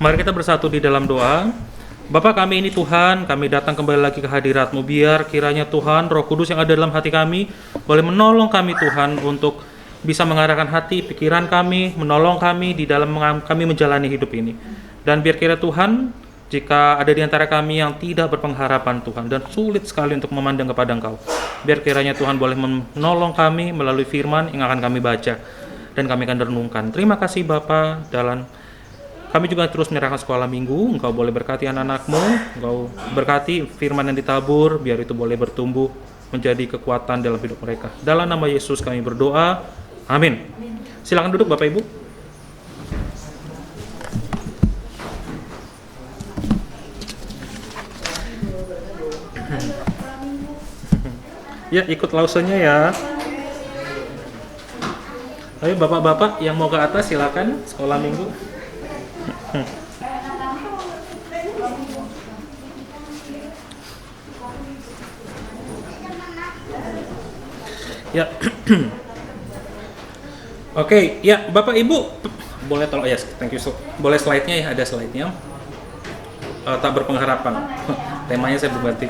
Mari kita bersatu di dalam doa. Bapa kami ini Tuhan, kami datang kembali lagi ke hadirat-Mu. Biar kiranya Tuhan, Roh Kudus yang ada dalam hati kami, boleh menolong kami Tuhan untuk bisa mengarahkan hati, pikiran kami, menolong kami di dalam kami menjalani hidup ini. Dan biar kira Tuhan, jika ada di antara kami yang tidak berpengharapan Tuhan, dan sulit sekali untuk memandang kepada Engkau, biar kiranya Tuhan boleh menolong kami melalui firman yang akan kami baca, dan kami akan renungkan. Terima kasih Bapa, dalam kami juga terus menyerahkan sekolah minggu. Engkau boleh berkati anak-anak-Mu, Engkau berkati firman yang ditabur, biar itu boleh bertumbuh menjadi kekuatan dalam hidup mereka. Dalam nama Yesus kami berdoa, amin. Silakan duduk Bapak Ibu. Ya, ikut lausenya ya. Ayo bapak-bapak yang mau ke atas silakan sekolah minggu. Ya. Oke, ya Bapak Ibu boleh tolong ya, thank you so. Boleh slide-nya ya, ada slide-nya. Tak berpengharapan. Temanya saya berganti.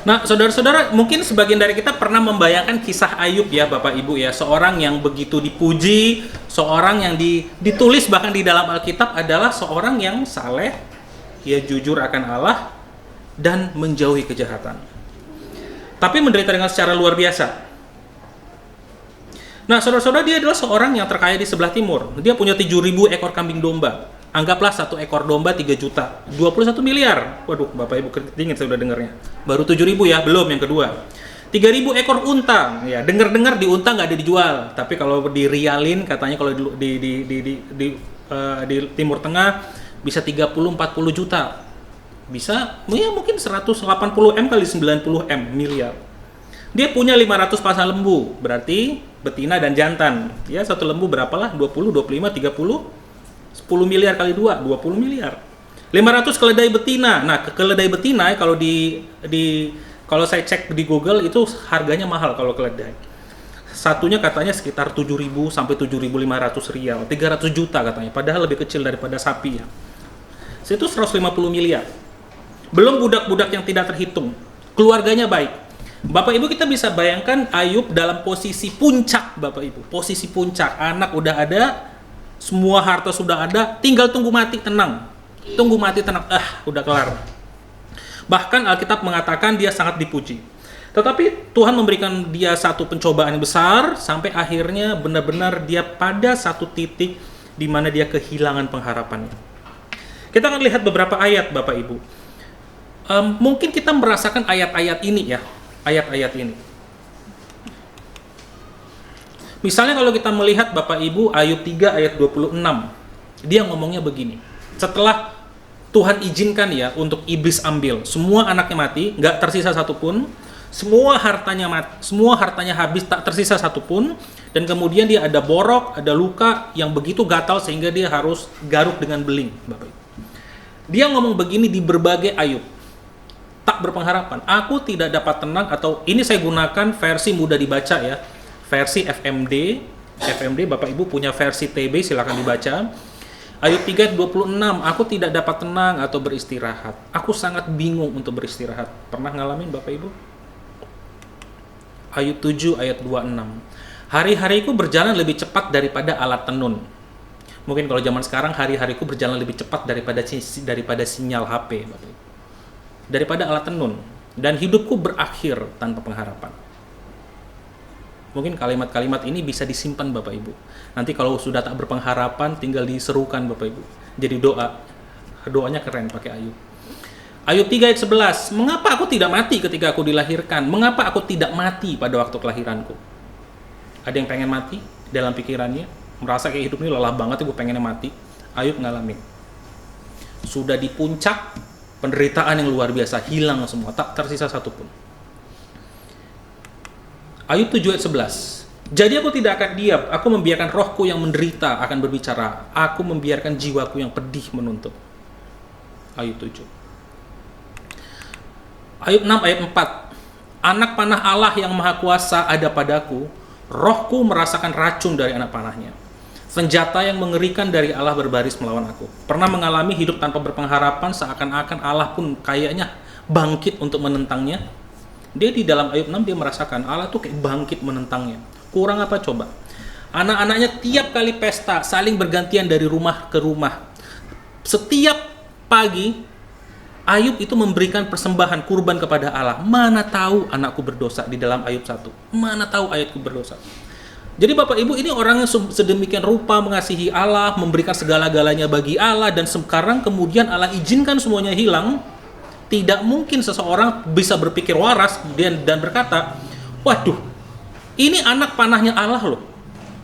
Nah, saudara-saudara, mungkin sebagian dari kita pernah membayangkan kisah Ayub ya, Bapak Ibu ya, seorang yang begitu dipuji, seorang yang ditulis bahkan di dalam Alkitab adalah seorang yang saleh, ia jujur akan Allah dan menjauhi kejahatan. Tapi menderita dengan secara luar biasa. Nah, saudara-saudara, dia adalah seorang yang terkaya di sebelah timur. Dia punya 7.000 ekor kambing domba. Anggaplah satu ekor domba 3 juta, 21 miliar. Waduh, Bapak Ibu dingin saya udah dengarnya. Baru 7.000 ya, belum yang kedua. 3.000 ekor unta. Ya, dengar-dengar di unta nggak ada dijual. Tapi kalau dirialin katanya kalau di Timur Tengah bisa 30-40 juta. Bisa ya mungkin 180 M kali 90 M miliar. Dia punya 500 pasang lembu, berarti betina dan jantan. Ya, satu lembu berapalah? 20, 25, 30. 10 miliar kali 2, 20 miliar. 500 keledai betina. Nah, keledai betina kalau kalau saya cek di Google itu harganya mahal kalau keledai. Satunya katanya sekitar 7.000 sampai 7.500 rial, 300 juta katanya. Padahal lebih kecil daripada sapi ya. Itu 150 miliar. Belum budak-budak yang tidak terhitung. Keluarganya baik. Bapak Ibu, kita bisa bayangkan Ayub dalam posisi puncak, Bapak Ibu. Posisi puncak, anak udah ada, semua harta sudah ada, tinggal tunggu mati tenang. Tunggu mati tenang, udah kelar. Bahkan Alkitab mengatakan dia sangat dipuji. Tetapi Tuhan memberikan dia satu pencobaan yang besar, sampai akhirnya benar-benar dia pada satu titik di mana dia kehilangan pengharapannya. Kita akan lihat beberapa ayat, Bapak Ibu. Mungkin kita merasakan ayat-ayat ini ya, ayat-ayat ini. Misalnya kalau kita melihat Bapak Ibu Ayub 3 ayat 26, dia ngomongnya begini. Setelah Tuhan izinkan ya untuk iblis ambil, semua anaknya mati, nggak tersisa satupun, semua hartanya habis, tak tersisa satupun, dan kemudian dia ada borok, ada luka yang begitu gatal sehingga dia harus garuk dengan beling, Bapak Ibu. Dia ngomong begini di berbagai Ayub. Tak berpengharapan. Aku tidak dapat tenang, atau ini saya gunakan versi mudah dibaca ya. Versi FMD, Bapak Ibu punya versi TB, silakan dibaca. Ayub 3 26, aku tidak dapat tenang atau beristirahat. Aku sangat bingung untuk beristirahat. Pernah ngalamin Bapak Ibu? Ayub 7 ayat 26. Hari-hariku berjalan lebih cepat daripada alat tenun. Mungkin kalau zaman sekarang hari-hariku berjalan lebih cepat daripada sinyal HP, Bapak Ibu. Daripada alat tenun, dan hidupku berakhir tanpa pengharapan. Mungkin kalimat-kalimat ini bisa disimpan Bapak Ibu. Nanti kalau sudah tak berpengharapan, tinggal diserukan Bapak Ibu. Jadi doanya keren pakai Ayub. Ayub 3 ayat 11, mengapa aku tidak mati ketika aku dilahirkan? Mengapa aku tidak mati pada waktu kelahiranku? Ada yang pengen mati dalam pikirannya? Merasa kayak hidup ini lelah banget, ibu pengennya mati. Ayub ngalamin. Sudah di puncak penderitaan yang luar biasa, hilang semua, tak tersisa satupun. Ayub 7 ayat 11. Jadi aku tidak akan diam, aku membiarkan rohku yang menderita akan berbicara. Aku membiarkan jiwaku yang pedih menuntut. Ayub 7. Ayub 6 ayat 4. Anak panah Allah yang maha kuasa ada padaku, rohku merasakan racun dari anak panahnya. Senjata yang mengerikan dari Allah berbaris melawan aku. Pernah mengalami hidup tanpa berpengharapan, seakan-akan Allah pun kayaknya bangkit untuk menentangnya. Dia di dalam Ayub 6 dia merasakan Allah tuh kayak bangkit menentangnya. Kurang apa coba? Anak-anaknya tiap kali pesta saling bergantian dari rumah ke rumah. Setiap pagi Ayub itu memberikan persembahan kurban kepada Allah. Mana tahu anakku berdosa di dalam Ayub 1. Mana tahu ayatku berdosa. Jadi Bapak Ibu, ini orang yang sedemikian rupa mengasihi Allah, memberikan segala-galanya bagi Allah, dan sekarang kemudian Allah izinkan semuanya hilang. Tidak mungkin seseorang bisa berpikir waras dan berkata, waduh, ini anak panahnya Allah loh,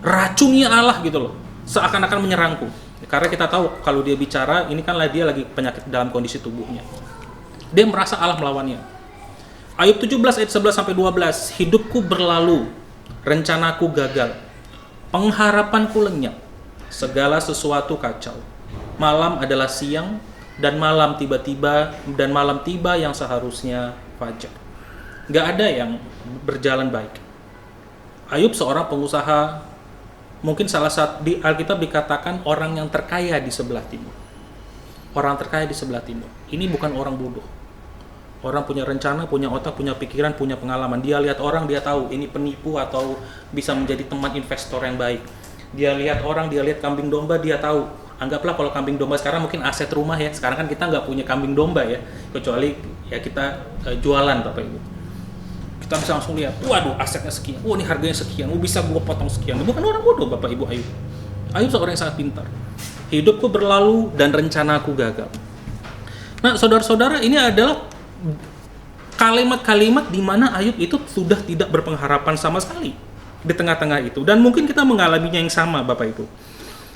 racunnya Allah gitu loh, seakan-akan menyerangku. Karena kita tahu kalau dia bicara, ini kanlah dia lagi penyakit dalam kondisi tubuhnya. Dia merasa Allah melawannya. Ayub 17 ayat 11-12, hidupku berlalu, rencanaku gagal, pengharapanku lenyap, segala sesuatu kacau. Malam adalah siang, dan malam tiba yang seharusnya fajar. Gak ada yang berjalan baik. Ayub seorang pengusaha, mungkin salah satu di Alkitab dikatakan orang yang terkaya di sebelah timur. Orang terkaya di sebelah timur. Ini bukan orang bodoh. Orang punya rencana, punya otak, punya pikiran, punya pengalaman. Dia lihat orang, dia tahu ini penipu atau bisa menjadi teman investor yang baik. Dia lihat orang, dia lihat kambing domba, dia tahu. Anggaplah kalau kambing domba sekarang mungkin aset rumah ya. Sekarang kan kita nggak punya kambing domba ya, kecuali ya kita jualan Bapak Ibu. Kita bisa langsung lihat, waduh asetnya sekian, ini harganya sekian, bisa gua potong sekian. Bukan orang bodoh Bapak Ibu Ayub. Ayub seorang yang sangat pintar. Hidupku berlalu dan rencanaku gagal. Nah saudara-saudara, ini adalah kalimat-kalimat di mana Ayub itu sudah tidak berpengharapan sama sekali di tengah-tengah itu. Dan mungkin kita mengalaminya yang sama Bapak Ibu.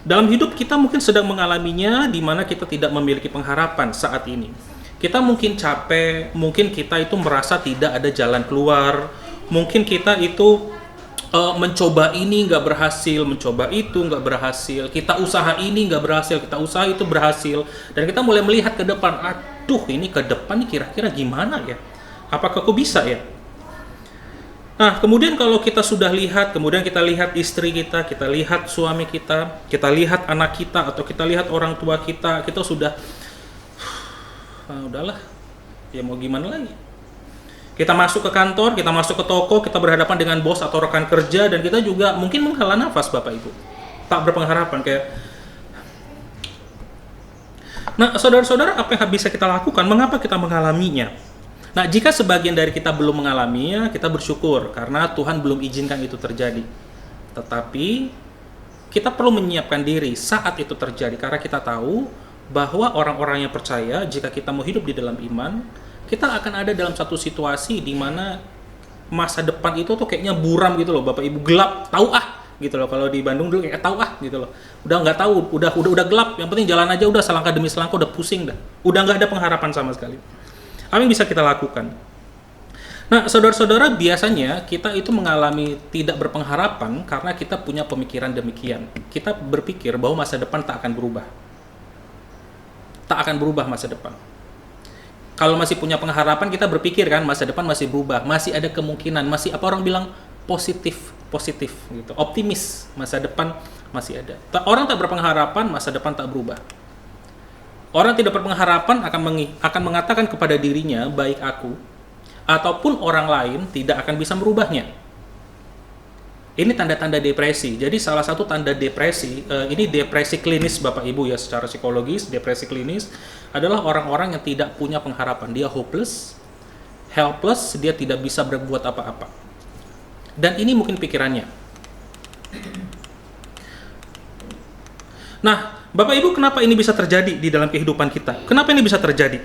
Dalam hidup kita mungkin sedang mengalaminya di mana kita tidak memiliki pengharapan saat ini. Kita mungkin capek, mungkin kita itu merasa tidak ada jalan keluar, mungkin kita itu mencoba ini nggak berhasil, mencoba itu nggak berhasil, kita usaha ini nggak berhasil, kita usaha itu berhasil, dan kita mulai melihat ke depan, aduh ini ke depan nih kira-kira gimana ya? Apakah aku bisa ya? Nah, kemudian kalau kita sudah lihat, kemudian kita lihat istri kita lihat suami kita lihat anak kita, atau kita lihat orang tua kita sudah, udahlah, ya mau gimana lagi. Kita masuk ke kantor, kita masuk ke toko, kita berhadapan dengan bos atau rekan kerja, dan kita juga mungkin menghela nafas Bapak Ibu. Tak berpengharapan, kayak. Nah, saudara-saudara, apa yang bisa kita lakukan? Mengapa kita mengalaminya? Nah, jika sebagian dari kita belum mengalaminya, kita bersyukur karena Tuhan belum izinkan itu terjadi. Tetapi kita perlu menyiapkan diri saat itu terjadi, karena kita tahu bahwa orang-orang yang percaya, jika kita mau hidup di dalam iman, kita akan ada dalam satu situasi di mana masa depan itu tuh kayaknya buram gitu loh Bapak Ibu, gelap, tahu gitu loh. Kalau di Bandung dulu kayak tahu gitu loh. Udah nggak tahu, udah gelap, yang penting jalan aja, udah selangkah demi selangkah udah pusing dah. Udah nggak ada pengharapan sama sekali. Apa yang bisa kita lakukan? Nah, saudara-saudara, biasanya kita itu mengalami tidak berpengharapan karena kita punya pemikiran demikian. Kita berpikir bahwa masa depan tak akan berubah. Tak akan berubah masa depan. Kalau masih punya pengharapan, kita berpikir kan masa depan masih berubah, masih ada kemungkinan, masih apa orang bilang positif gitu, optimis, masa depan masih ada. Orang tak berpengharapan, masa depan tak berubah. Orang tidak berpengharapan akan mengatakan kepada dirinya, baik aku ataupun orang lain tidak akan bisa merubahnya. Ini tanda-tanda depresi. Jadi salah satu tanda depresi, ini depresi klinis Bapak Ibu ya, secara psikologis, depresi klinis adalah orang-orang yang tidak punya pengharapan. Dia hopeless, helpless, dia tidak bisa berbuat apa-apa. Dan ini mungkin pikirannya. Nah, Bapak Ibu, kenapa ini bisa terjadi di dalam kehidupan kita? Kenapa ini bisa terjadi?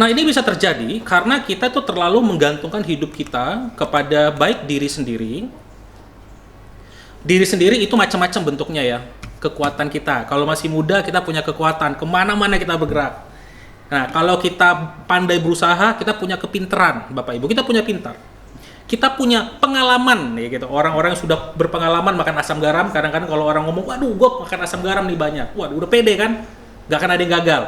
Nah, ini bisa terjadi karena kita tuh terlalu menggantungkan hidup kita kepada baik diri sendiri. Diri sendiri itu macam-macam bentuknya ya, kekuatan kita. Kalau masih muda, kita punya kekuatan, kemana-mana kita bergerak. Nah, kalau kita pandai berusaha, kita punya kepintaran, Bapak Ibu. Kita punya pintar. Kita punya pengalaman ya gitu. Orang-orang yang sudah berpengalaman makan asam garam, kadang-kadang kalau orang ngomong, waduh gue makan asam garam nih banyak, waduh udah pede kan, gak akan ada yang gagal.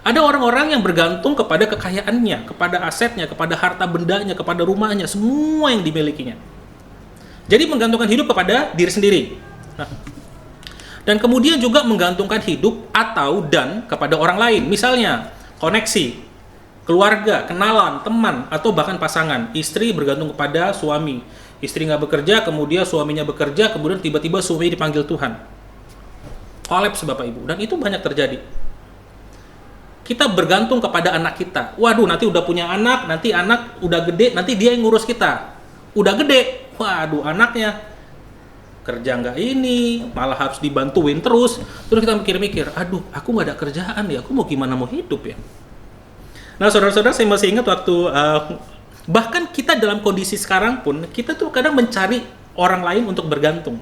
Ada orang-orang yang bergantung kepada kekayaannya, kepada asetnya, kepada harta bendanya, kepada rumahnya, semua yang dimilikinya. Jadi menggantungkan hidup kepada diri sendiri. Nah, Dan kemudian juga menggantungkan hidup atau dan kepada orang lain. Misalnya, koneksi, keluarga, kenalan, teman, atau bahkan pasangan. Istri bergantung kepada suami. Istri nggak bekerja, kemudian suaminya bekerja, kemudian tiba-tiba suami dipanggil Tuhan. Kolaps Bapak Ibu. Dan itu banyak terjadi. Kita bergantung kepada anak kita. Waduh, nanti udah punya anak, nanti anak udah gede, nanti dia yang ngurus kita. Udah gede, waduh anaknya kerja nggak ini, malah harus dibantuin terus. Terus kita mikir-mikir, aduh aku nggak ada kerjaan ya, aku mau gimana mau hidup ya. Nah saudara-saudara, saya masih ingat waktu, bahkan kita dalam kondisi sekarang pun, kita tuh kadang mencari orang lain untuk bergantung.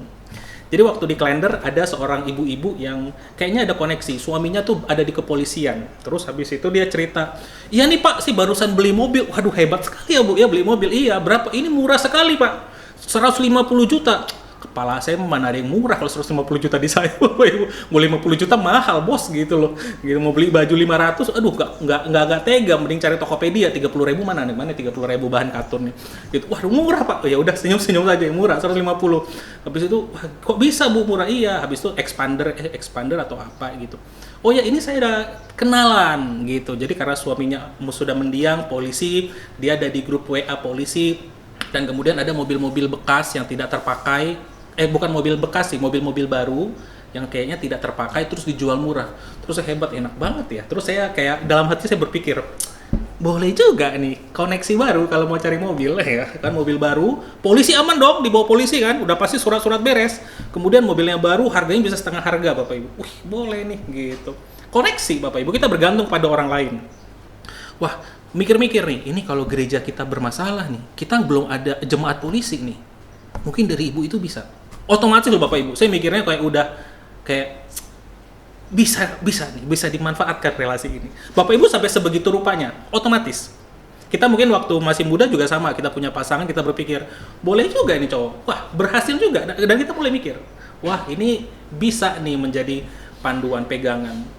Jadi waktu di Klender ada seorang ibu-ibu yang kayaknya ada koneksi, suaminya tuh ada di kepolisian. Terus habis itu dia cerita, iya nih Pak, sih barusan beli mobil. Waduh hebat sekali ya Bu, ya beli mobil. Iya, berapa? Ini murah sekali Pak, 150 juta. Kepala saya mana ada yang murah kalau 150 juta di saya. Mau 50 juta mahal bos gitu loh. Gitu, mau beli baju 500, aduh nggak tega, mending cari Tokopedia 30.000 mana 30.000 bahan katun nih. Gitu. Waduh murah Pak. Ya udah senyum-senyum saja, murah 150. Habis itu kok bisa Bu murah? Iya, habis itu expander atau apa gitu. Oh ya ini saya ada kenalan gitu. Jadi karena suaminya sudah mendiang polisi, dia ada di grup WA polisi. Dan kemudian ada mobil-mobil bekas yang tidak terpakai, bukan mobil bekas sih, mobil-mobil baru yang kayaknya tidak terpakai terus dijual murah. Terus saya hebat, enak banget ya. Terus saya kayak dalam hati saya berpikir, boleh juga nih koneksi baru kalau mau cari mobil ya kan, mobil baru, polisi aman dong, dibawa polisi kan, udah pasti surat-surat beres. Kemudian mobilnya baru, harganya bisa setengah harga Bapak Ibu. Wih, boleh nih gitu. Koneksi Bapak Ibu, kita bergantung pada orang lain. Wah, mikir-mikir nih, ini kalau gereja kita bermasalah nih, kita belum ada jemaat polisi nih, mungkin dari ibu itu bisa. Otomatis loh Bapak Ibu, saya mikirnya kayak bisa dimanfaatkan relasi ini. Bapak Ibu sampai sebegitu rupanya, otomatis. Kita mungkin waktu masih muda juga sama, kita punya pasangan, kita berpikir, boleh juga nih cowok, wah berhasil juga, dan kita mulai mikir, wah ini bisa nih menjadi panduan pegangan.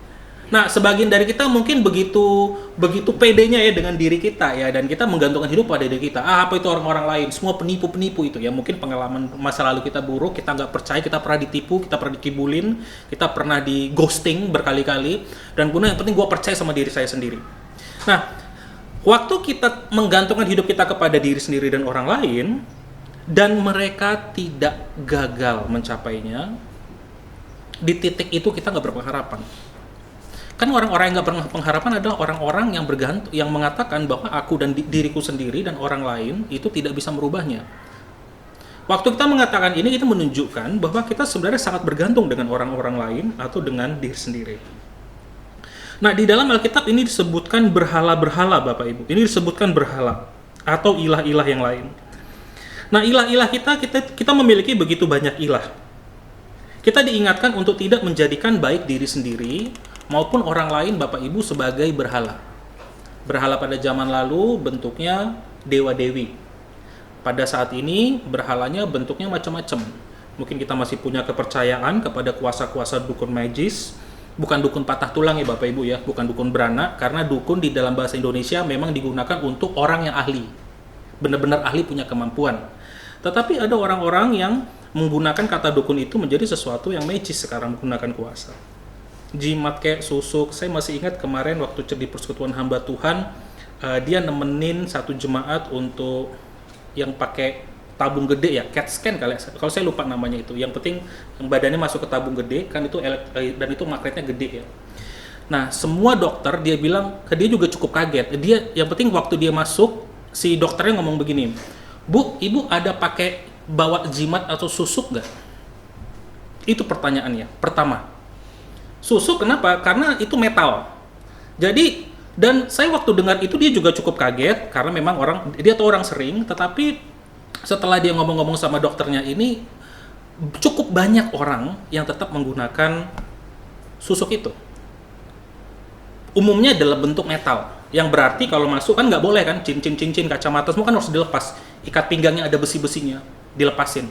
Nah, sebagian dari kita mungkin begitu pedenya ya dengan diri kita ya, dan kita menggantungkan hidup pada diri kita. Apa itu orang-orang lain? Semua penipu-penipu itu ya. Mungkin pengalaman masa lalu kita buruk, kita nggak percaya, kita pernah ditipu, kita pernah dikibulin, kita pernah di ghosting berkali-kali, dan kemudian yang penting gue percaya sama diri saya sendiri. Nah, waktu kita menggantungkan hidup kita kepada diri sendiri dan orang lain, dan mereka tidak gagal mencapainya, di titik itu kita nggak berpengharapan. Kan orang-orang yang nggak pernah pengharapan adalah orang-orang yang bergantung, yang mengatakan bahwa aku dan diriku sendiri dan orang lain itu tidak bisa merubahnya. Waktu kita mengatakan ini, kita menunjukkan bahwa kita sebenarnya sangat bergantung dengan orang-orang lain atau dengan diri sendiri. Nah, di dalam Alkitab ini disebutkan berhala-berhala Bapak Ibu. Ini disebutkan berhala atau ilah-ilah yang lain. Nah, ilah-ilah kita memiliki begitu banyak ilah. Kita diingatkan untuk tidak menjadikan baik diri sendiri maupun orang lain Bapak Ibu sebagai berhala. Berhala pada zaman lalu bentuknya dewa-dewi. Pada saat ini berhalanya bentuknya macam-macam. Mungkin kita masih punya kepercayaan kepada kuasa-kuasa dukun magis. Bukan dukun patah tulang ya Bapak Ibu ya, bukan dukun beranak, karena dukun di dalam bahasa Indonesia memang digunakan untuk orang yang ahli. Benar-benar ahli, punya kemampuan. Tetapi ada orang-orang yang menggunakan kata dukun itu menjadi sesuatu yang magis sekarang, menggunakan kuasa. Jimat kayak susuk. Saya masih ingat kemarin waktu di persekutuan hamba Tuhan, dia nemenin satu jemaat untuk yang pakai tabung gede ya, CAT scan kali ya, kalau saya lupa namanya itu. Yang penting yang badannya masuk ke tabung gede kan, itu dan itu magnetnya gede ya. Nah, semua dokter dia bilang, dia juga cukup kaget. Dia yang penting waktu dia masuk, si dokternya ngomong begini, "Bu, Ibu ada pakai bawa jimat atau susuk nggak?" Itu pertanyaannya pertama. Susuk kenapa? Karena itu metal. Jadi, dan saya waktu dengar itu dia juga cukup kaget karena memang dia tuh orang sering, tetapi setelah dia ngomong-ngomong sama dokternya ini, cukup banyak orang yang tetap menggunakan susuk itu. Umumnya dalam bentuk metal, yang berarti kalau masuk kan nggak boleh kan, cincin, kacamata semua kan harus dilepas, ikat pinggangnya ada besi-besinya, dilepasin.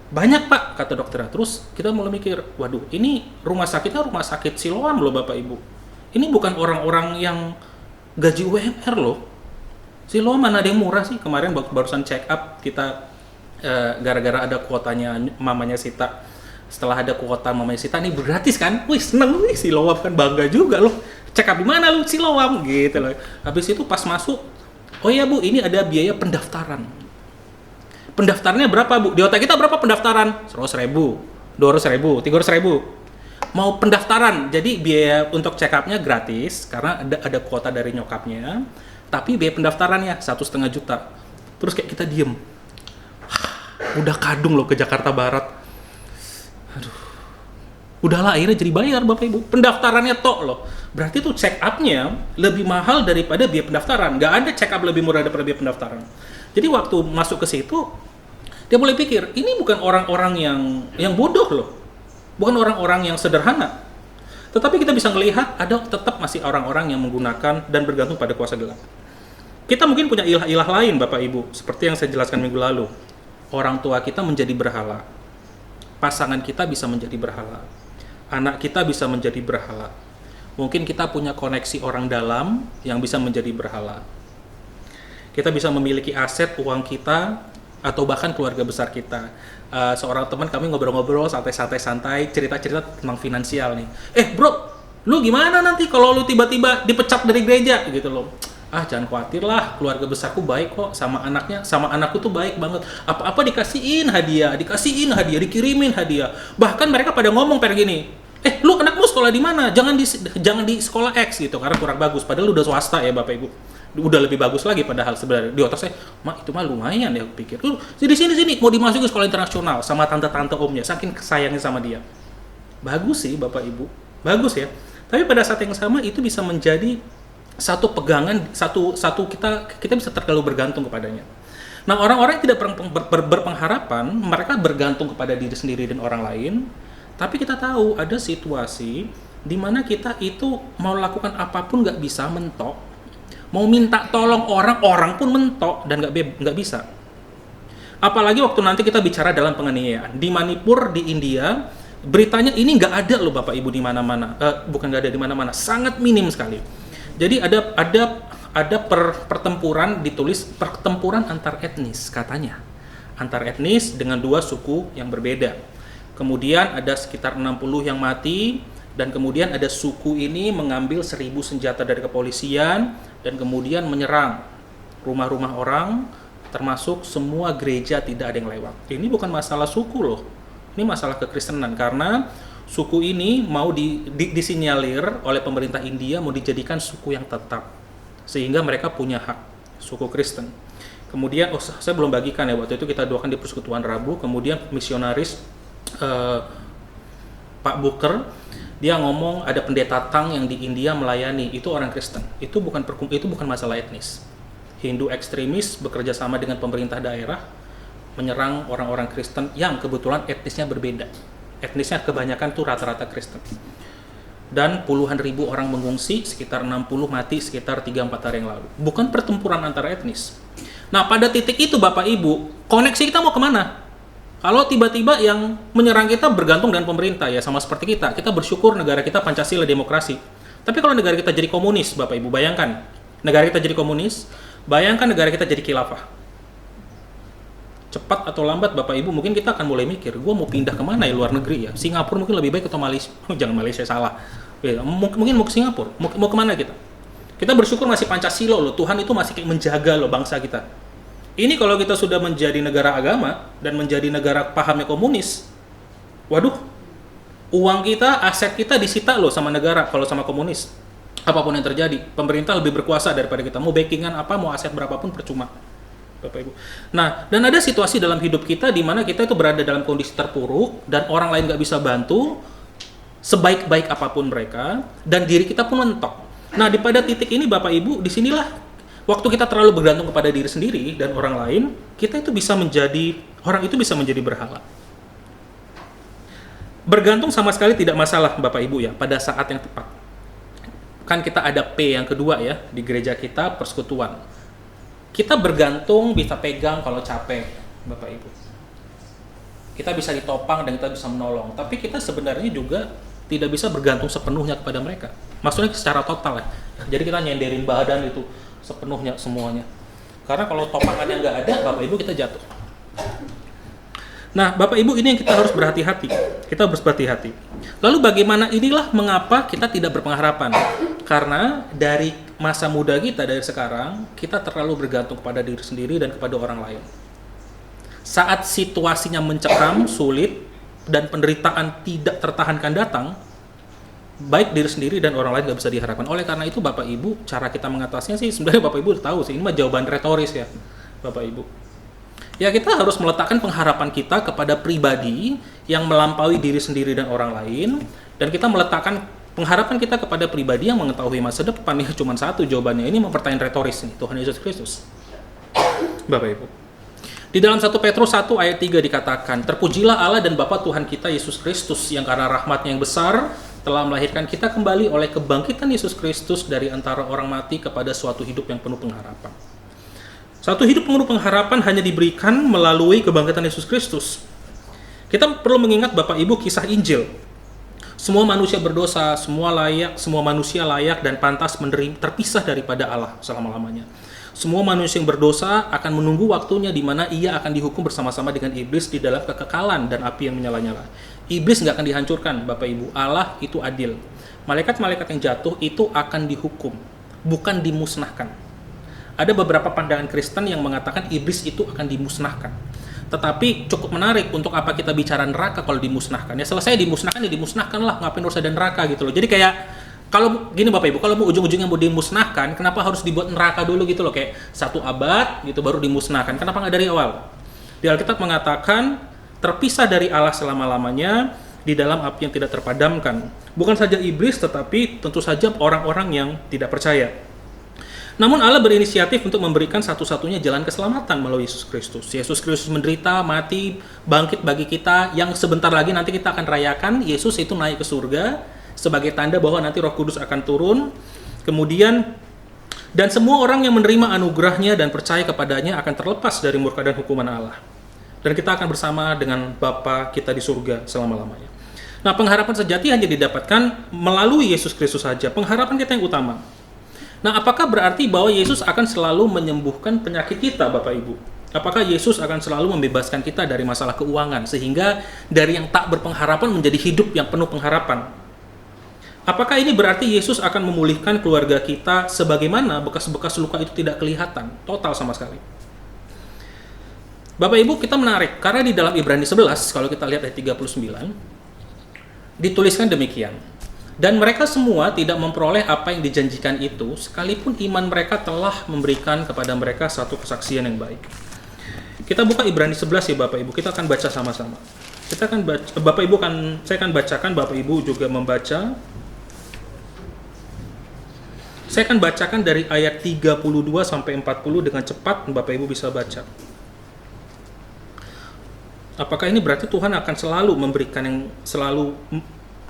Banyak Pak, kata dokternya. Terus kita mulai mikir, waduh ini rumah sakit Siloam loh Bapak Ibu. Ini bukan orang-orang yang gaji UMR loh. Siloam mana ada yang murah sih? Kemarin barusan check up kita gara-gara ada kuotanya mamanya Sita. Setelah ada kuota Mamanya Sita nih gratis kan, wih seneng nih Siloam kan, bangga juga loh. Check up di mana lu Siloam gitu loh. Habis itu pas masuk, oh iya Bu, ini ada biaya pendaftaran. Pendaftarnya berapa Bu? Di otak kita berapa pendaftaran? 100.000, 200.000, 300.000. Mau pendaftaran, jadi biaya untuk check up-nya gratis karena ada kuota dari nyokapnya. Tapi biaya pendaftarannya 1,5 juta. Terus kayak kita diem. Udah kadung loh ke Jakarta Barat. Aduh. Udahlah akhirnya jadi bayar Bapak Ibu. Pendaftarannya tok loh. Berarti tuh check up-nya lebih mahal daripada biaya pendaftaran. Nggak ada check up lebih murah daripada biaya pendaftaran. Jadi waktu masuk ke situ, dia mulai pikir, ini bukan orang-orang yang bodoh loh. Bukan orang-orang yang sederhana. Tetapi kita bisa melihat ada tetap masih orang-orang yang menggunakan dan bergantung pada kuasa gelap. Kita mungkin punya ilah-ilah lain Bapak Ibu, seperti yang saya jelaskan minggu lalu. Orang tua kita menjadi berhala. Pasangan kita bisa menjadi berhala. Anak kita bisa menjadi berhala. Mungkin kita punya koneksi orang dalam yang bisa menjadi berhala. Kita bisa memiliki aset, uang kita, atau bahkan keluarga besar kita. Seorang teman kami ngobrol-ngobrol, santai-santai, cerita-cerita tentang finansial nih. Bro, lu gimana nanti kalau lu tiba-tiba dipecat dari gereja gitu loh. Jangan khawatir lah, keluarga besarku baik kok, sama anaknya, sama anakku tuh baik banget. Apa-apa dikasihin hadiah, dikirimin hadiah. Bahkan mereka pada ngomong pada gini, lu anakmu sekolah di mana? Jangan di sekolah X gitu, karena kurang bagus. Padahal udah swasta ya Bapak Ibu. Udah lebih bagus lagi padahal sebenarnya. Di otak saya, itu mah lumayan ya aku pikir. Di sini mau dimasukin sekolah internasional sama tante-tante omnya, saking sayangnya sama dia. Bagus sih Bapak Ibu, bagus ya. Tapi pada saat yang sama itu bisa menjadi satu pegangan, satu kita bisa terlalu bergantung kepadanya. Nah, orang-orang yang tidak berpengharapan, mereka bergantung kepada diri sendiri dan orang lain. Tapi kita tahu ada situasi di mana kita itu mau lakukan apapun nggak bisa, mentok. Mau minta tolong orang pun mentok dan nggak bisa. Apalagi waktu nanti kita bicara dalam penganiayaan. Di Manipur, di India, beritanya ini nggak ada loh Bapak Ibu di mana-mana. Bukan nggak ada di mana-mana, sangat minim sekali. Jadi ada pertempuran, ditulis pertempuran antar etnis katanya. Antar etnis dengan dua suku yang berbeda. Kemudian ada sekitar 60 yang mati, dan kemudian ada suku ini mengambil 1.000 senjata dari kepolisian dan kemudian menyerang rumah-rumah orang, termasuk semua gereja tidak ada yang lewat. Ini bukan masalah suku loh, ini masalah kekristenan karena suku ini mau disinyalir oleh pemerintah India mau dijadikan suku yang tetap sehingga mereka punya hak, suku Kristen. Kemudian saya belum bagikan ya, waktu itu kita doakan di Persekutuan Rabu, kemudian misionaris Pak Booker dia ngomong ada pendeta Tang yang di India melayani, itu orang Kristen. Itu bukan masalah etnis. Hindu ekstremis bekerja sama dengan pemerintah daerah menyerang orang-orang Kristen yang kebetulan etnisnya berbeda. Etnisnya kebanyakan tuh rata-rata Kristen. Dan puluhan ribu orang mengungsi, sekitar 60 mati sekitar 3-4 hari yang lalu. Bukan pertempuran antar etnis. Nah, pada titik itu Bapak Ibu, koneksi kita mau kemana? Kalau tiba-tiba yang menyerang kita bergantung dengan pemerintah, ya sama seperti kita bersyukur negara kita Pancasila demokrasi. Tapi kalau negara kita jadi komunis, Bapak Ibu, bayangkan. Negara kita jadi komunis, bayangkan negara kita jadi khilafah. Cepat atau lambat Bapak Ibu mungkin kita akan mulai mikir, gue mau pindah kemana ya luar negeri ya? Singapura mungkin lebih baik atau Malaysia? Jangan Malaysia, salah. Ya, mungkin mau ke Singapura, mau kemana kita? Kita bersyukur masih Pancasila loh, Tuhan itu masih kayak menjaga loh bangsa kita. Ini kalau kita sudah menjadi negara agama dan menjadi negara pahamnya komunis, waduh, uang kita, aset kita disita loh sama negara kalau sama komunis. Apapun yang terjadi, pemerintah lebih berkuasa daripada kita. Mau backingan apa, mau aset berapapun percuma. Bapak Ibu. Nah, dan ada situasi dalam hidup kita di mana kita itu berada dalam kondisi terpuruk dan orang lain nggak bisa bantu sebaik-baik apapun mereka dan diri kita pun mentok. Nah, di pada titik ini Bapak Ibu, disinilah waktu kita terlalu bergantung kepada diri sendiri dan orang lain, kita itu bisa menjadi berhala. Bergantung sama sekali tidak masalah Bapak Ibu ya, pada saat yang tepat. Kan kita ada P yang kedua ya, di gereja kita persekutuan. Kita bergantung, bisa pegang kalau capek, Bapak Ibu. Kita bisa ditopang dan kita bisa menolong. Tapi kita sebenarnya juga tidak bisa bergantung sepenuhnya kepada mereka. Maksudnya secara total ya. Jadi kita nyenderin badan itu sepenuhnya semuanya. Karena kalau topangannya nggak ada, Bapak Ibu kita jatuh. Nah, Bapak Ibu, ini yang kita harus berhati-hati. Kita harus berhati-hati. Lalu bagaimana, inilah mengapa kita tidak berpengharapan. Karena dari masa muda kita, dari sekarang, kita terlalu bergantung kepada diri sendiri dan kepada orang lain. Saat situasinya mencekam, sulit, dan penderitaan tidak tertahankan datang, baik diri sendiri dan orang lain nggak bisa diharapkan. Oleh karena itu, Bapak Ibu, cara kita mengatasinya sih, sebenarnya Bapak Ibu tahu sih, ini mah jawaban retoris ya, Bapak Ibu. Ya, kita harus meletakkan pengharapan kita kepada pribadi yang melampaui diri sendiri dan orang lain, dan kita meletakkan pengharapan kita kepada pribadi yang mengetahui masa depan. Ya, cuma satu jawabannya, ini pertanyaan retoris nih, Tuhan Yesus Kristus. Bapak Ibu, di dalam 1 Petrus 1 ayat 3 dikatakan, terpujilah Allah dan Bapa Tuhan kita Yesus Kristus, yang karena rahmat-Nya yang besar telah melahirkan kita kembali oleh kebangkitan Yesus Kristus dari antara orang mati kepada suatu hidup yang penuh pengharapan. Satu hidup penuh pengharapan hanya diberikan melalui kebangkitan Yesus Kristus. Kita perlu mengingat Bapak Ibu kisah Injil. Semua manusia berdosa, semua manusia layak dan pantas terpisah daripada Allah selama-lamanya. Semua manusia yang berdosa akan menunggu waktunya di mana ia akan dihukum bersama-sama dengan iblis di dalam kekekalan dan api yang menyala-nyala. Iblis nggak akan dihancurkan, Bapak Ibu. Allah itu adil. Malaikat-malaikat yang jatuh itu akan dihukum, bukan dimusnahkan. Ada beberapa pandangan Kristen yang mengatakan iblis itu akan dimusnahkan. Tetapi cukup menarik, untuk apa kita bicara neraka kalau dimusnahkan? Ya selesai dimusnahkan, ya dimusnahkan lah, ngapain harus ada neraka gitu loh. Jadi kayak, kalau gini Bapak Ibu, kalau mau ujung-ujungnya mau dimusnahkan, kenapa harus dibuat neraka dulu gitu loh, kayak 1 abad gitu baru dimusnahkan? Kenapa nggak dari awal? Di Alkitab mengatakan terpisah dari Allah selama-lamanya di dalam api yang tidak terpadamkan. Bukan saja iblis, tetapi tentu saja orang-orang yang tidak percaya. Namun Allah berinisiatif untuk memberikan satu-satunya jalan keselamatan melalui Yesus Kristus. Yesus Kristus menderita, mati, bangkit bagi kita, yang sebentar lagi nanti kita akan rayakan. Yesus itu naik ke surga sebagai tanda bahwa nanti Roh Kudus akan turun. Kemudian, dan semua orang yang menerima anugerahnya dan percaya kepadanya akan terlepas dari murka dan hukuman Allah. Dan kita akan bersama dengan Bapa kita di surga selama-lamanya. Nah, pengharapan sejati hanya didapatkan melalui Yesus Kristus saja. Pengharapan kita yang utama. Nah, apakah berarti bahwa Yesus akan selalu menyembuhkan penyakit kita, Bapak Ibu? Apakah Yesus akan selalu membebaskan kita dari masalah keuangan, sehingga dari yang tak berpengharapan menjadi hidup yang penuh pengharapan? Apakah ini berarti Yesus akan memulihkan keluarga kita sebagaimana bekas-bekas luka itu tidak kelihatan, total sama sekali? Bapak Ibu, kita menarik, karena di dalam Ibrani 11, kalau kita lihat ayat 39, dituliskan demikian. Dan mereka semua tidak memperoleh apa yang dijanjikan itu, sekalipun iman mereka telah memberikan kepada mereka satu kesaksian yang baik. Kita buka Ibrani 11 ya Bapak Ibu, kita akan baca sama-sama. Kita akan baca, saya akan bacakan, Bapak Ibu juga membaca. Saya akan bacakan dari ayat 32 sampai 40 dengan cepat, Bapak Ibu bisa baca. Apakah ini berarti Tuhan akan selalu memberikan yang selalu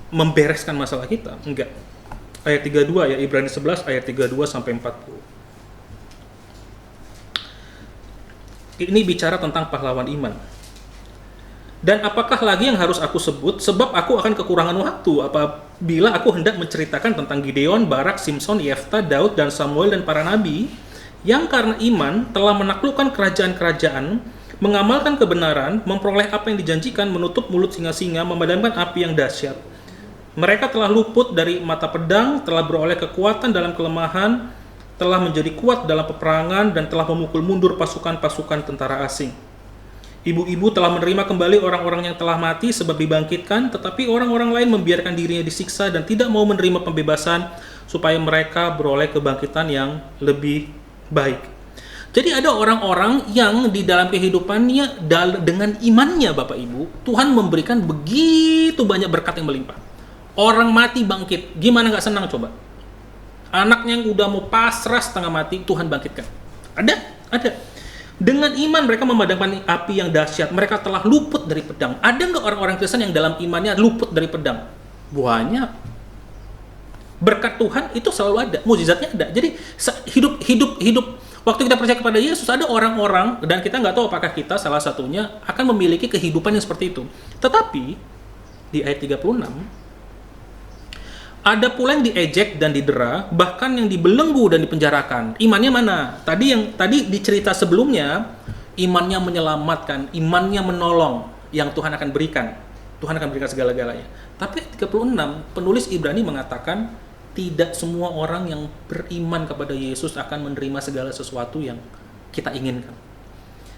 membereskan masalah kita? Enggak. Ayat 32 ya, Ibrani 11 ayat 32 sampai 40. Ini bicara tentang pahlawan iman. Dan apakah lagi yang harus aku sebut, sebab aku akan kekurangan waktu apabila aku hendak menceritakan tentang Gideon, Barak, Simson, Yefta, Daud, dan Samuel dan para nabi yang karena iman telah menaklukkan kerajaan-kerajaan, mengamalkan kebenaran, memperoleh apa yang dijanjikan, menutup mulut singa-singa, memadamkan api yang dahsyat. Mereka telah luput dari mata pedang, telah beroleh kekuatan dalam kelemahan, telah menjadi kuat dalam peperangan, dan telah memukul mundur pasukan-pasukan tentara asing. Ibu-ibu telah menerima kembali orang-orang yang telah mati sebab dibangkitkan, tetapi orang-orang lain membiarkan dirinya disiksa dan tidak mau menerima pembebasan supaya mereka beroleh kebangkitan yang lebih baik. Jadi ada orang-orang yang di dalam kehidupannya dengan imannya Bapak Ibu, Tuhan memberikan begitu banyak berkat yang melimpah. Orang mati bangkit, gimana nggak senang coba? Anaknya yang udah mau pasrah setengah mati, Tuhan bangkitkan. Ada. Dengan iman mereka memadamkan api yang dahsyat. Mereka telah luput dari pedang. Ada nggak orang-orang Kristen yang dalam imannya luput dari pedang? Banyak. Berkat Tuhan itu selalu ada, mukjizatnya ada. Jadi hidup. Waktu kita percaya kepada Yesus, ada orang-orang, dan kita nggak tahu apakah kita salah satunya akan memiliki kehidupan yang seperti itu. Tetapi di ayat 36, ada pula yang diejek dan didera, bahkan yang dibelenggu dan dipenjarakan. Imannya mana? Tadi di cerita sebelumnya, imannya menyelamatkan, imannya menolong. yang Tuhan akan berikan. Tuhan akan berikan segala-galanya. Tapi 36, penulis Ibrani mengatakan tidak semua orang yang beriman kepada Yesus akan menerima segala sesuatu yang kita inginkan.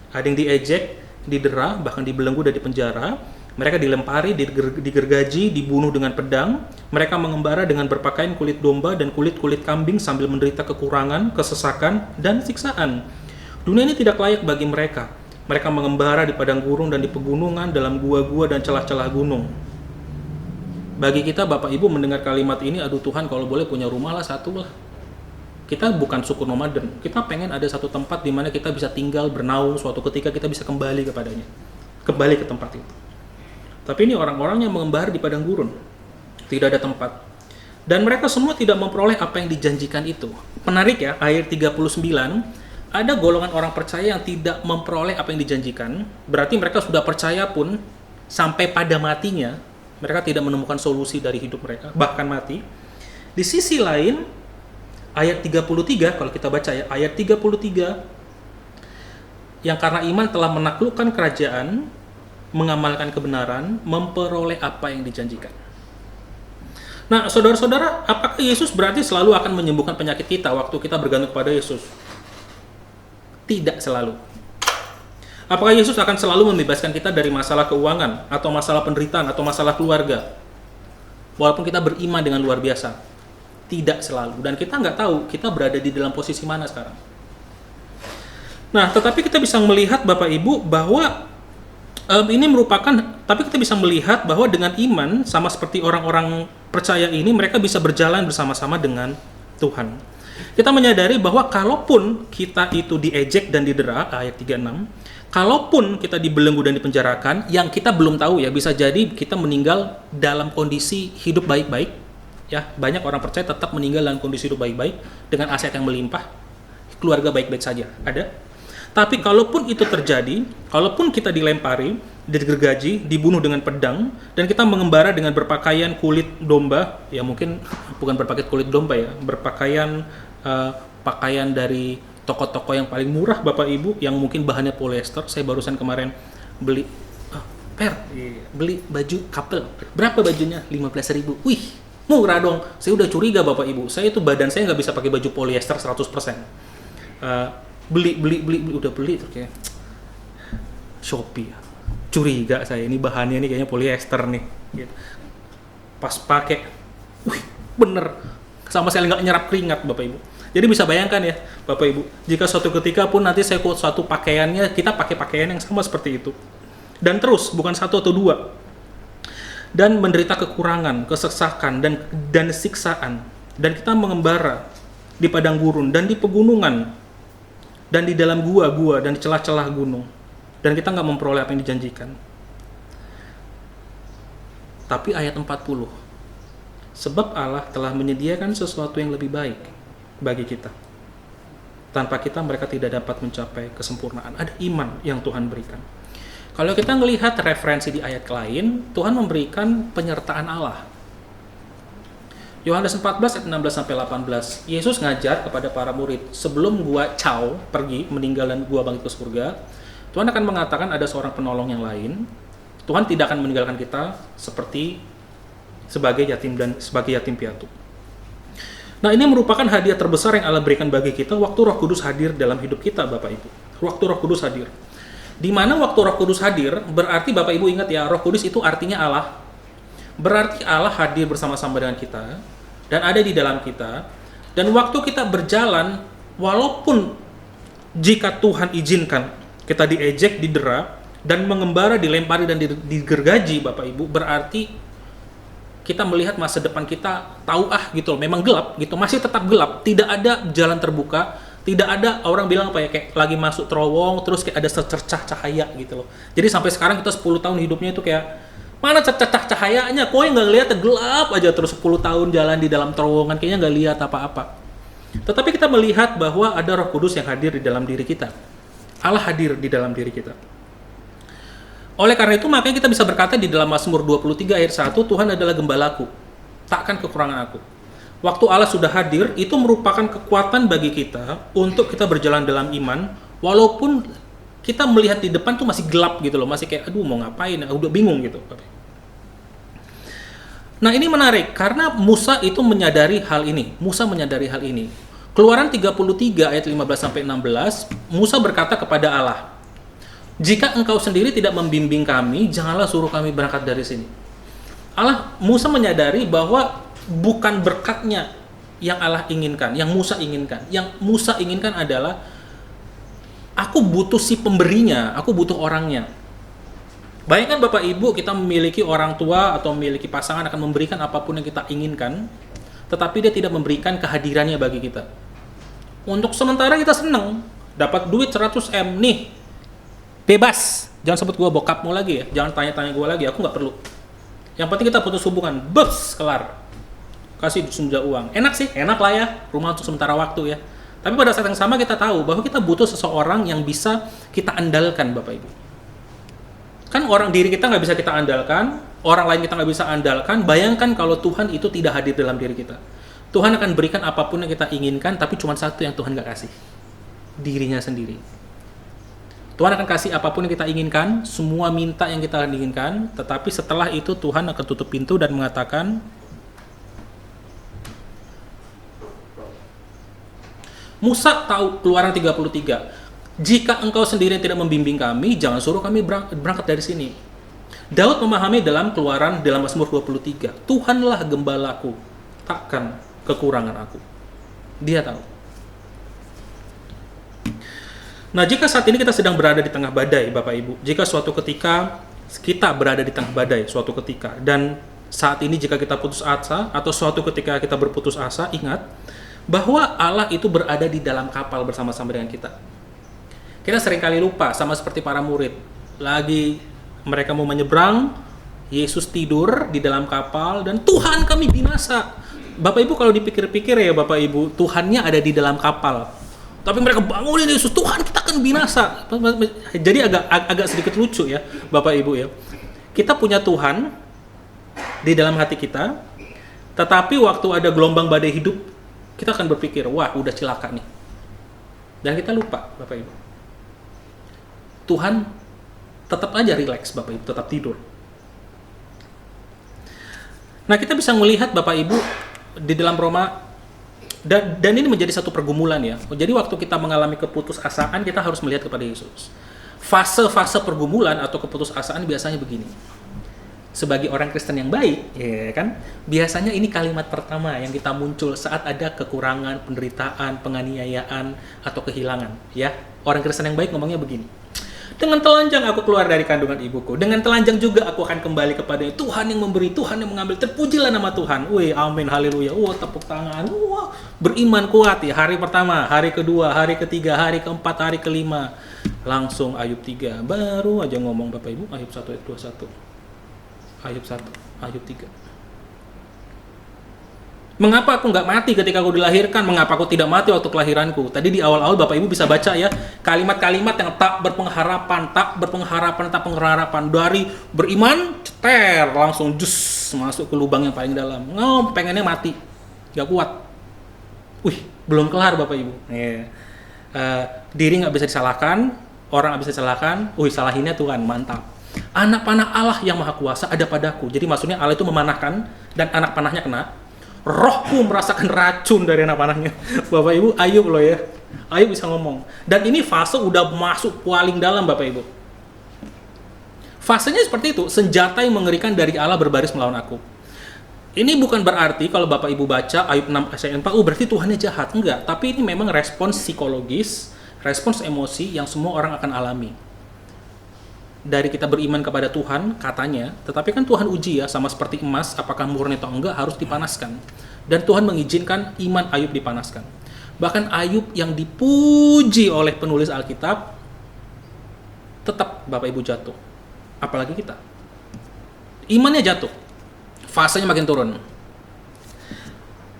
Ada yang diejek, didera, bahkan dibelenggu dan dipenjara. Mereka dilempari, digergaji, dibunuh dengan pedang. Mereka mengembara dengan berpakaian kulit domba dan kulit-kulit kambing sambil menderita kekurangan, kesesakan, dan siksaan. Dunia ini tidak layak bagi mereka. Mereka mengembara di padang gurun dan di pegunungan, dalam gua-gua dan celah-celah gunung. Bagi kita, Bapak Ibu, mendengar kalimat ini, aduh Tuhan, kalau boleh punya rumah lah, satu lah. Kita bukan suku nomaden. Kita pengen ada satu tempat di mana kita bisa tinggal, bernaung, suatu ketika kita bisa kembali kepadanya. Kembali ke tempat itu. Tapi ini orang-orang yang mengembara di padang gurun. Tidak ada tempat. Dan mereka semua tidak memperoleh apa yang dijanjikan itu. Menarik ya, ayat 39, ada golongan orang percaya yang tidak memperoleh apa yang dijanjikan. Berarti mereka sudah percaya pun, sampai pada matinya, mereka tidak menemukan solusi dari hidup mereka, bahkan mati. Di sisi lain, ayat 33, kalau kita baca ya, ayat 33, yang karena iman telah menaklukkan kerajaan, mengamalkan kebenaran, memperoleh apa yang dijanjikan. Nah, saudara-saudara, apakah Yesus berarti selalu akan menyembuhkan penyakit kita waktu kita bergantung kepada Yesus? Tidak selalu. Apakah Yesus akan selalu membebaskan kita dari masalah keuangan, atau masalah penderitaan, atau masalah keluarga? Walaupun kita beriman dengan luar biasa. Tidak selalu. Dan kita nggak tahu kita berada di dalam posisi mana sekarang. Nah, tetapi kita bisa melihat, Bapak Ibu, bahwa ini merupakan, tapi kita bisa melihat bahwa dengan iman, sama seperti orang-orang percaya ini, mereka bisa berjalan bersama-sama dengan Tuhan. Kita menyadari bahwa kalaupun kita itu diejek dan didera, ayat 36, kalaupun kita dibelenggu dan dipenjarakan, yang kita belum tahu ya, bisa jadi kita meninggal dalam kondisi hidup baik-baik. Ya, banyak orang percaya tetap meninggal dalam kondisi hidup baik-baik, dengan aset yang melimpah, keluarga baik-baik saja, ada. Tapi kalaupun itu terjadi, kalaupun kita dilempari, digergaji, dibunuh dengan pedang, dan kita mengembara dengan berpakaian kulit domba, ya mungkin bukan berpakaian kulit domba ya, berpakaian pakaian dari toko-toko yang paling murah, Bapak Ibu, yang mungkin bahannya polyester. Saya barusan kemarin beli beli baju couple. Berapa bajunya? 15.000. Wih, murah dong. Saya udah curiga, Bapak Ibu. Saya itu badan saya nggak bisa pakai baju polyester 100%. Beli, udah beli terus kayak Shopee. Curiga saya, ini bahannya ini kayaknya polyester nih. Gitu. Pas pakai, wih, bener. Sama sekali nggak nyerap keringat, Bapak Ibu. Jadi bisa bayangkan ya, Bapak Ibu, jika suatu ketika pun nanti saya quote suatu pakaiannya, kita pakai pakaian yang sama seperti itu. Dan terus, bukan satu atau dua. Dan menderita kekurangan, kesesakan, dan siksaan. Dan kita mengembara di padang gurun, dan di pegunungan, dan di dalam gua-gua, dan di celah-celah gunung. Dan kita nggak memperoleh apa yang dijanjikan. Tapi ayat 40, sebab Allah telah menyediakan sesuatu yang lebih baik bagi kita. Tanpa kita, mereka tidak dapat mencapai kesempurnaan. Ada iman yang Tuhan berikan. Kalau kita melihat referensi di ayat lain, Tuhan memberikan penyertaan Allah. Yohanes 14 ayat 16-18, Yesus ngajar kepada para murid, sebelum gua pergi, meninggal dan gua bangkit ke surga, Tuhan akan mengatakan ada seorang penolong yang lain. Tuhan tidak akan meninggalkan kita sebagai yatim piatu. Nah, ini merupakan hadiah terbesar yang Allah berikan bagi kita waktu Roh Kudus hadir dalam hidup kita, Bapak Ibu. Waktu Roh Kudus hadir. Di mana waktu Roh Kudus hadir, berarti Bapak Ibu ingat ya, Roh Kudus itu artinya Allah. Berarti Allah hadir bersama-sama dengan kita dan ada di dalam kita. Dan waktu kita berjalan, walaupun jika Tuhan izinkan kita diejek, didera, dan mengembara, dilempari, dan digergaji, Bapak Ibu, berarti kita melihat masa depan kita tahu gitu loh, memang gelap gitu, masih tetap gelap, tidak ada jalan terbuka, tidak ada orang bilang apa ya, kayak lagi masuk terowong terus kayak ada secercah cahaya gitu loh. Jadi sampai sekarang kita 10 tahun hidupnya itu kayak mana cercah cahayanya, kok nggak lihat, gelap aja terus 10 tahun jalan di dalam terowongan, kayaknya nggak lihat apa-apa. Tetapi kita melihat bahwa ada Roh Kudus yang hadir di dalam diri kita. Allah hadir di dalam diri kita. Oleh karena itu, makanya kita bisa berkata di dalam Mazmur 23 ayat 1, Tuhan adalah gembalaku, takkan kekurangan aku. Waktu Allah sudah hadir, itu merupakan kekuatan bagi kita untuk kita berjalan dalam iman, walaupun kita melihat di depan tuh masih gelap gitu loh, masih kayak aduh mau ngapain, udah bingung gitu. Nah ini menarik, karena Musa itu menyadari hal ini. Musa menyadari hal ini. Keluaran 33 ayat 15-16, Musa berkata kepada Allah, jika engkau sendiri tidak membimbing kami, janganlah suruh kami berangkat dari sini. Musa menyadari bahwa bukan berkatnya yang Allah inginkan, yang Musa inginkan. Yang Musa inginkan adalah, aku butuh si pemberinya, aku butuh orangnya. Bayangkan Bapak Ibu, kita memiliki orang tua atau memiliki pasangan akan memberikan apapun yang kita inginkan, tetapi dia tidak memberikan kehadirannya bagi kita. Untuk sementara kita senang, dapat duit 100M, nih, bebas. Jangan sebut gue bokapmu lagi ya, jangan tanya-tanya gue lagi, aku nggak perlu. Yang penting kita putus hubungan, bus, kelar. Kasih sumber uang. Enak sih, enak lah ya, rumah untuk sementara waktu ya. Tapi pada saat yang sama kita tahu bahwa kita butuh seseorang yang bisa kita andalkan, Bapak Ibu. Kan diri kita nggak bisa kita andalkan, orang lain kita nggak bisa andalkan. Bayangkan kalau Tuhan itu tidak hadir dalam diri kita. Tuhan akan berikan apapun yang kita inginkan, tapi cuma satu yang Tuhan nggak kasih. Dirinya sendiri. Tuhan akan kasih apapun yang kita inginkan, semua minta yang kita inginkan, tetapi setelah itu Tuhan akan tutup pintu dan mengatakan, Musa tahu Keluaran 33, jika engkau sendiri tidak membimbing kami, jangan suruh kami berangkat dari sini. Daud memahami dalam Mazmur 23, Tuhanlah gembalaku, takkan kekurangan aku. Dia tahu. Nah, jika saat ini kita sedang berada di tengah badai, Bapak Ibu, jika suatu ketika kita berada di tengah badai, suatu ketika, dan saat ini jika kita putus asa, atau suatu ketika kita berputus asa, ingat, bahwa Allah itu berada di dalam kapal bersama-sama dengan kita. Kita seringkali lupa, sama seperti para murid. Lagi mereka mau menyeberang, Yesus tidur di dalam kapal, dan Tuhan kami binasa. Bapak Ibu kalau dipikir-pikir ya Bapak Ibu, Tuhannya ada di dalam kapal. Tapi mereka bangunin Yesus, Tuhan kita akan binasa. Jadi agak sedikit lucu ya Bapak Ibu ya. Kita punya Tuhan di dalam hati kita, tetapi waktu ada gelombang badai hidup, kita akan berpikir, wah udah celaka nih. Dan kita lupa Bapak Ibu. Tuhan tetap aja rileks Bapak Ibu, tetap tidur. Nah kita bisa melihat Bapak Ibu di dalam Roma, dan ini menjadi satu pergumulan ya. Jadi waktu kita mengalami keputusasaan, kita harus melihat kepada Yesus. Fase-fase pergumulan atau keputusasaan biasanya begini. Sebagai orang Kristen yang baik, ya kan, biasanya ini kalimat pertama yang kita muncul saat ada kekurangan, penderitaan, penganiayaan, atau kehilangan. Ya, orang Kristen yang baik ngomongnya begini. Dengan telanjang aku keluar dari kandungan ibuku. Dengan telanjang juga aku akan kembali kepada Tuhan yang memberi, Tuhan yang mengambil. Terpujilah nama Tuhan. Wih, amin, haleluya. Wah, tepuk tangan. Wah, beriman kuat ya. Hari pertama, hari kedua, hari ketiga, hari keempat, hari kelima. Langsung Ayub 3. Baru aja ngomong Bapak Ibu, Ayub 1 ayat 21. Ayub 1, Ayub 3. Mengapa aku nggak mati ketika aku dilahirkan? Mengapa aku tidak mati waktu kelahiranku? Tadi di awal-awal Bapak Ibu bisa baca ya, kalimat-kalimat yang tak berpengharapan. Dari beriman, ceter, langsung jus masuk ke lubang yang paling dalam. Pengennya mati, nggak kuat. Wih, belum kelar Bapak Ibu. Diri nggak bisa disalahkan, orang nggak bisa disalahkan. Salahinnya Tuhan, mantap. Anak panah Allah yang maha kuasa ada padaku. Jadi maksudnya Allah itu memanahkan, dan anak panahnya kena. Rohku merasakan racun dari anak panahnya. Bapak Ibu, Ayub loh ya. Ayub bisa ngomong. Dan ini fase udah masuk paling dalam Bapak Ibu. Fasenya seperti itu. Senjata yang mengerikan dari Allah berbaris melawan aku. Ini bukan berarti kalau Bapak Ibu baca Ayub 6 ayat 4, berarti Tuhannya jahat. Enggak. Tapi ini memang respons psikologis, respons emosi yang semua orang akan alami. Dari kita beriman kepada Tuhan, katanya, tetapi kan Tuhan uji ya, sama seperti emas, apakah murni atau enggak, harus dipanaskan. Dan Tuhan mengizinkan iman Ayub dipanaskan. Bahkan Ayub yang dipuji oleh penulis Alkitab, tetap Bapak Ibu jatuh. Apalagi kita. Imannya jatuh. Fasenya makin turun.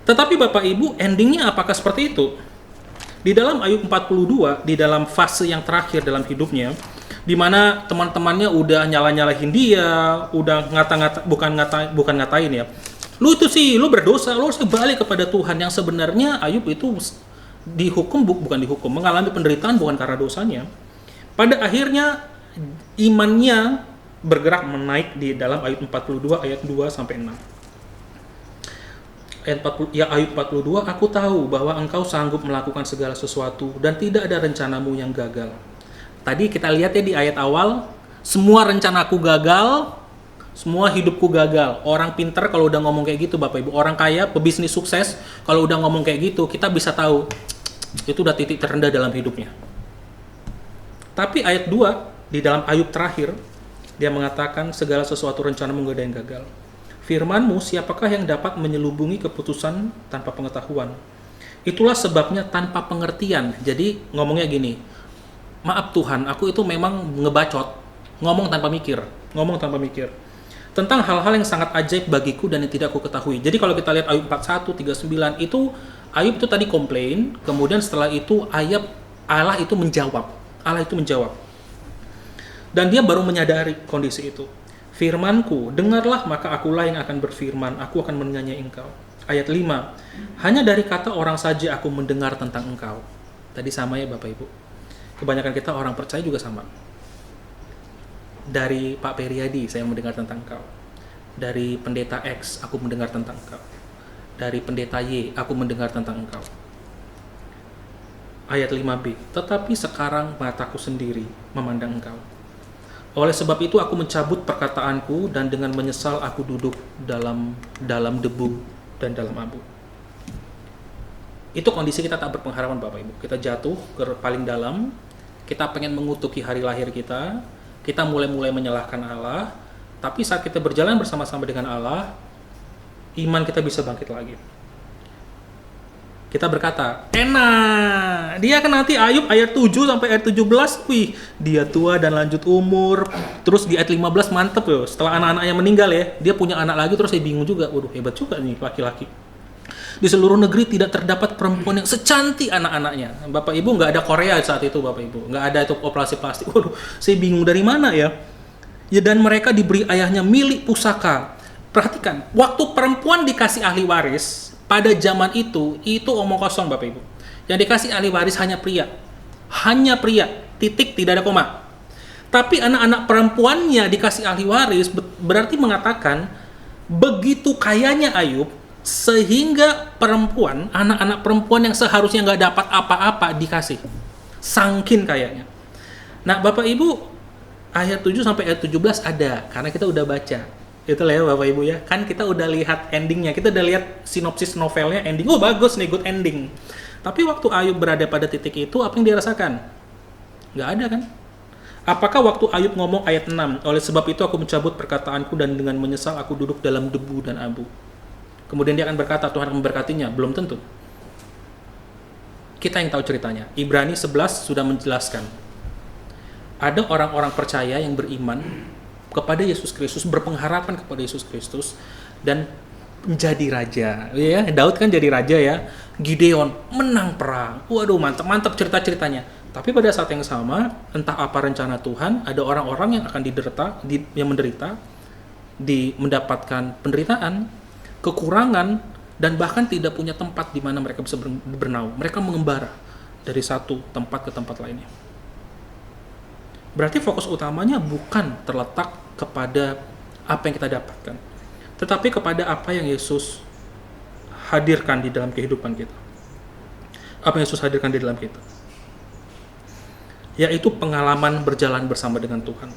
Tetapi Bapak Ibu, endingnya apakah seperti itu? Di dalam Ayub 42, di dalam fase yang terakhir dalam hidupnya, di mana teman-temannya udah nyala-nyalahin dia, udah bukan ngatain ya. Lu itu sih, lu berdosa, lu harus balik kepada Tuhan. Yang sebenarnya Ayub itu dihukum, bukan dihukum, mengalami penderitaan bukan karena dosanya. Pada akhirnya imannya bergerak menaik di dalam ayat 42 ayat 2 sampai 6. Ayat 42, aku tahu bahwa engkau sanggup melakukan segala sesuatu dan tidak ada rencanamu yang gagal. Tadi kita lihat ya di ayat awal, semua rencanaku gagal, semua hidupku gagal. Orang pinter kalau udah ngomong kayak gitu Bapak Ibu, orang kaya, pebisnis sukses, kalau udah ngomong kayak gitu, kita bisa tahu itu udah titik terendah dalam hidupnya. Tapi ayat 2, di dalam Ayub terakhir, dia mengatakan segala sesuatu rencanamu gak ada yang gagal. Firman-Mu, siapakah yang dapat menyelubungi keputusan tanpa pengetahuan? Itulah sebabnya tanpa pengertian. Jadi ngomongnya gini, maaf Tuhan, aku itu memang ngebacot, ngomong tanpa mikir. Tentang hal-hal yang sangat ajaib bagiku dan yang tidak aku ketahui. Jadi kalau kita lihat Ayub 41, 39, itu Ayub itu tadi komplain, kemudian setelah itu Allah itu menjawab. Dan dia baru menyadari kondisi itu. Firmanku, dengarlah maka akulah yang akan berfirman, aku akan menanyai engkau. Ayat 5, hanya dari kata orang saja aku mendengar tentang engkau. Tadi sama ya Bapak Ibu. Kebanyakan kita orang percaya juga sama. Dari Pak Periadi saya mendengar tentang engkau. Dari pendeta X aku mendengar tentang engkau. Dari pendeta Y aku mendengar tentang engkau. Ayat 5b, tetapi sekarang mataku sendiri memandang engkau. Oleh sebab itu aku mencabut perkataanku dan dengan menyesal aku duduk dalam debu dan dalam abu. Itu kondisi kita tak berpengharapan Bapak Ibu. Kita jatuh ke paling dalam, kita pengen mengutuki hari lahir kita mulai menyalahkan Allah, tapi saat kita berjalan bersama-sama dengan Allah, iman kita bisa bangkit lagi. Kita berkata, enak, dia kan nanti Ayub ayat 7 sampai ayat 17, wih, dia tua dan lanjut umur. Terus di ayat 15 mantep ya, setelah anak-anaknya meninggal ya, dia punya anak lagi, terus saya bingung juga, waduh hebat juga nih laki-laki. Di seluruh negeri tidak terdapat perempuan yang secantik anak-anaknya. Bapak Ibu, nggak ada Korea saat itu Bapak Ibu, nggak ada itu operasi plastik. Waduh, saya bingung dari mana ya. Ya dan mereka diberi ayahnya milik pusaka. Perhatikan, waktu perempuan dikasih ahli waris, pada zaman itu omong kosong Bapak Ibu. Yang dikasih ahli waris hanya pria. Hanya pria, titik, tidak ada koma. Tapi anak-anak perempuannya dikasih ahli waris, berarti mengatakan, begitu kayanya Ayub, sehingga perempuan, anak-anak perempuan yang seharusnya nggak dapat apa-apa dikasih. Sangkin kayaknya. Nah Bapak Ibu, ayat 7 sampai ayat 17 ada, karena kita udah baca. Itulah ya Bapak Ibu ya, kan kita udah lihat endingnya, kita udah lihat sinopsis novelnya, ending, oh bagus nih, good ending. Tapi waktu Ayub berada pada titik itu, apa yang dia rasakan? Nggak ada kan? Apakah waktu Ayub ngomong ayat 6, oleh sebab itu aku mencabut perkataanku dan dengan menyesal aku duduk dalam debu dan abu. Kemudian dia akan berkata, Tuhan akan memberkatinya, belum tentu. Kita yang tahu ceritanya. Ibrani 11 sudah menjelaskan. Ada orang-orang percaya yang beriman kepada Yesus Kristus, berpengharapan kepada Yesus Kristus dan menjadi raja. Ya, Daud kan jadi raja ya. Gideon menang perang. Waduh, mantap cerita-ceritanya. Tapi pada saat yang sama, entah apa rencana Tuhan, ada orang-orang yang akan menderita, mendapatkan penderitaan, kekurangan, dan bahkan tidak punya tempat di mana mereka bisa bernaung. Mereka mengembara dari satu tempat ke tempat lainnya. Berarti fokus utamanya bukan terletak kepada apa yang kita dapatkan, tetapi kepada apa yang Yesus hadirkan di dalam kehidupan kita. Apa yang Yesus hadirkan di dalam kita, yaitu pengalaman berjalan bersama dengan Tuhan.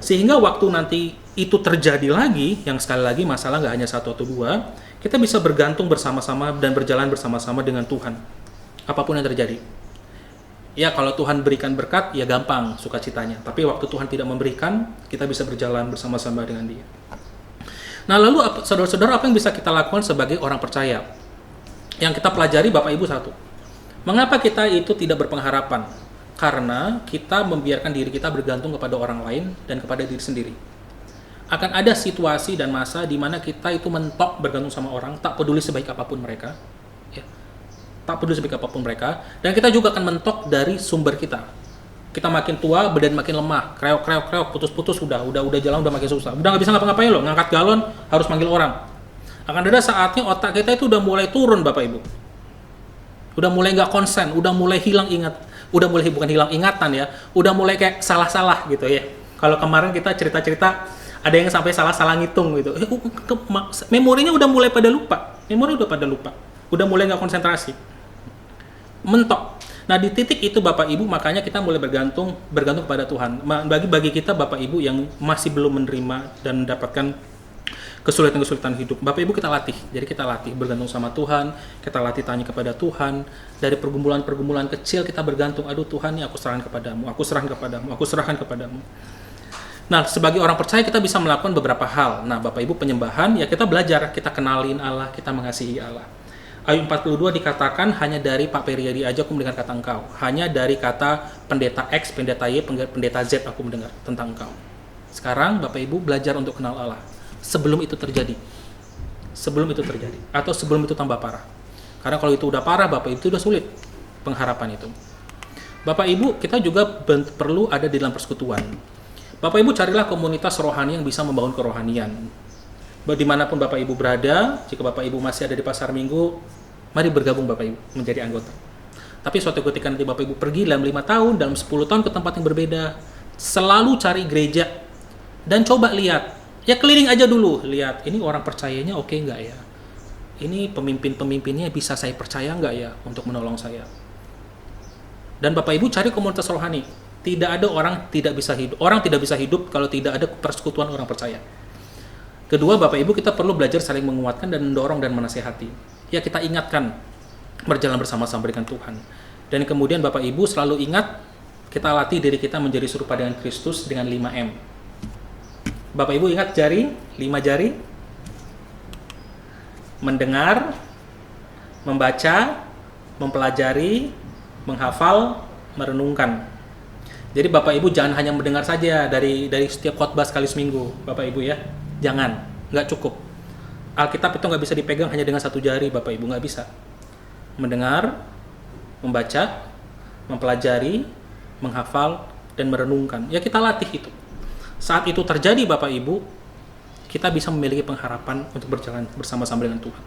Sehingga waktu nanti itu terjadi lagi, yang sekali lagi masalah nggak hanya satu atau dua, kita bisa bergantung bersama-sama dan berjalan bersama-sama dengan Tuhan. Apapun yang terjadi. Ya kalau Tuhan berikan berkat, ya gampang sukacitanya. Tapi waktu Tuhan tidak memberikan, kita bisa berjalan bersama-sama dengan Dia. Nah lalu saudara-saudara, apa yang bisa kita lakukan sebagai orang percaya? Yang kita pelajari Bapak Ibu satu. Mengapa kita itu tidak berpengharapan? Karena kita membiarkan diri kita bergantung kepada orang lain dan kepada diri sendiri. Akan ada situasi dan masa di mana kita itu mentok bergantung sama orang, tak peduli sebaik apapun mereka. Tak peduli sebaik apapun mereka, dan kita juga akan mentok dari sumber kita. Kita makin tua, badan makin lemah, kreok, putus-putus, udah jalan udah makin susah. Udah nggak bisa ngapa-ngapain loh, ngangkat galon harus manggil orang. Akan ada saatnya otak kita itu udah mulai turun Bapak Ibu. Udah mulai nggak konsen, udah mulai hilang ingat. udah mulai bukan hilang ingatan ya, udah mulai kayak salah-salah gitu ya. Kalau kemarin kita cerita-cerita ada yang sampai salah-salah ngitung gitu, memorinya udah mulai pada lupa, udah mulai nggak konsentrasi, mentok. Nah di titik itu Bapak Ibu, makanya kita mulai bergantung pada Tuhan. Bagi kita Bapak Ibu yang masih belum menerima dan mendapatkan kesulitan hidup, Bapak Ibu kita latih. Jadi kita latih bergantung sama Tuhan, kita latih tanya kepada Tuhan. Dari pergumulan kecil kita bergantung, aduh Tuhan, ini aku serahkan kepadamu. Nah, sebagai orang percaya kita bisa melakukan beberapa hal. Nah, Bapak Ibu penyembahan, ya kita belajar, kita kenalin Allah, kita mengasihi Allah. Ayat 42 dikatakan, hanya dari Pak Periadi aja aku mendengar kata engkau. Hanya dari kata pendeta X, pendeta Y, pendeta Z aku mendengar tentang engkau. Sekarang Bapak Ibu belajar untuk kenal Allah. Sebelum itu terjadi. Atau sebelum itu tambah parah. Karena kalau itu udah parah, Bapak Ibu itu udah sulit pengharapan itu. Bapak Ibu, kita juga perlu ada di dalam persekutuan. Bapak Ibu carilah komunitas rohani yang bisa membangun kerohanian. Dimanapun Bapak Ibu berada, jika Bapak Ibu masih ada di pasar Minggu, mari bergabung Bapak Ibu menjadi anggota. Tapi suatu ketika nanti Bapak Ibu pergi dalam 5 tahun, dalam 10 tahun ke tempat yang berbeda, selalu cari gereja dan coba lihat. Ya keliling aja dulu, lihat ini orang percayanya oke nggak ya? Ini pemimpinnya bisa saya percaya nggak ya untuk menolong saya? Dan Bapak Ibu cari komunitas rohani. Tidak ada orang tidak bisa hidup kalau tidak ada persekutuan orang percaya. Kedua, Bapak Ibu kita perlu belajar saling menguatkan dan mendorong dan menasehati. Ya kita ingatkan berjalan bersama-sama dengan Tuhan. Dan kemudian Bapak Ibu selalu ingat kita latih diri kita menjadi serupa dengan Kristus dengan 5M. Bapak Ibu ingat 5 jari, mendengar, membaca, mempelajari, menghafal, merenungkan. Jadi Bapak Ibu jangan hanya mendengar saja dari setiap khotbah sekali seminggu, Bapak Ibu ya. Jangan, nggak cukup. Alkitab itu nggak bisa dipegang hanya dengan 1 jari, Bapak Ibu, nggak bisa. Mendengar, membaca, mempelajari, menghafal, dan merenungkan. Ya kita latih itu. Saat itu terjadi Bapak Ibu, kita bisa memiliki pengharapan untuk berjalan bersama-sama dengan Tuhan.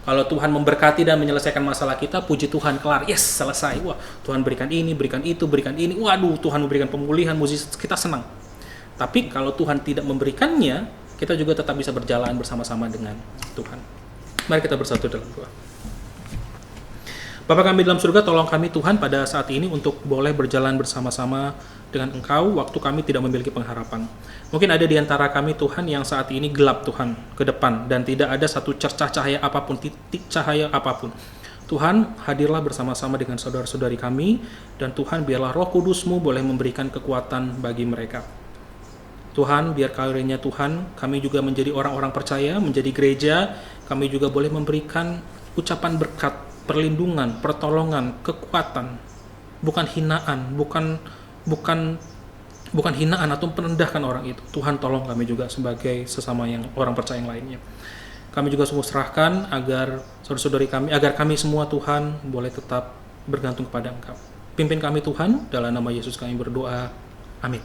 Kalau Tuhan memberkati dan menyelesaikan masalah kita, puji Tuhan, kelar, yes, selesai. Wah, Tuhan berikan ini, berikan itu, berikan ini. Waduh, Tuhan memberikan pemulihan, kita senang. Tapi kalau Tuhan tidak memberikannya, kita juga tetap bisa berjalan bersama-sama dengan Tuhan. Mari kita bersatu dalam doa. Bapa kami dalam surga, tolong kami Tuhan pada saat ini untuk boleh berjalan bersama-sama dengan Engkau waktu kami tidak memiliki pengharapan. Mungkin ada di antara kami Tuhan yang saat ini gelap Tuhan ke depan dan tidak ada satu cercah cahaya apapun, titik cahaya apapun. Tuhan, hadirlah bersama-sama dengan saudara-saudari kami dan Tuhan biarlah Roh Kudus-Mu boleh memberikan kekuatan bagi mereka. Tuhan, biar karunia Tuhan, kami juga menjadi orang-orang percaya, menjadi gereja, kami juga boleh memberikan ucapan berkat, perlindungan, pertolongan, kekuatan, bukan hinaan, bukan hinaan atau merendahkan orang itu. Tuhan tolong kami juga sebagai sesama yang orang percaya yang lainnya. Kami juga sungguh serahkan agar saudara-saudari kami, agar kami semua Tuhan boleh tetap bergantung kepada Engkau. Pimpin kami Tuhan, dalam nama Yesus kami berdoa. Amin.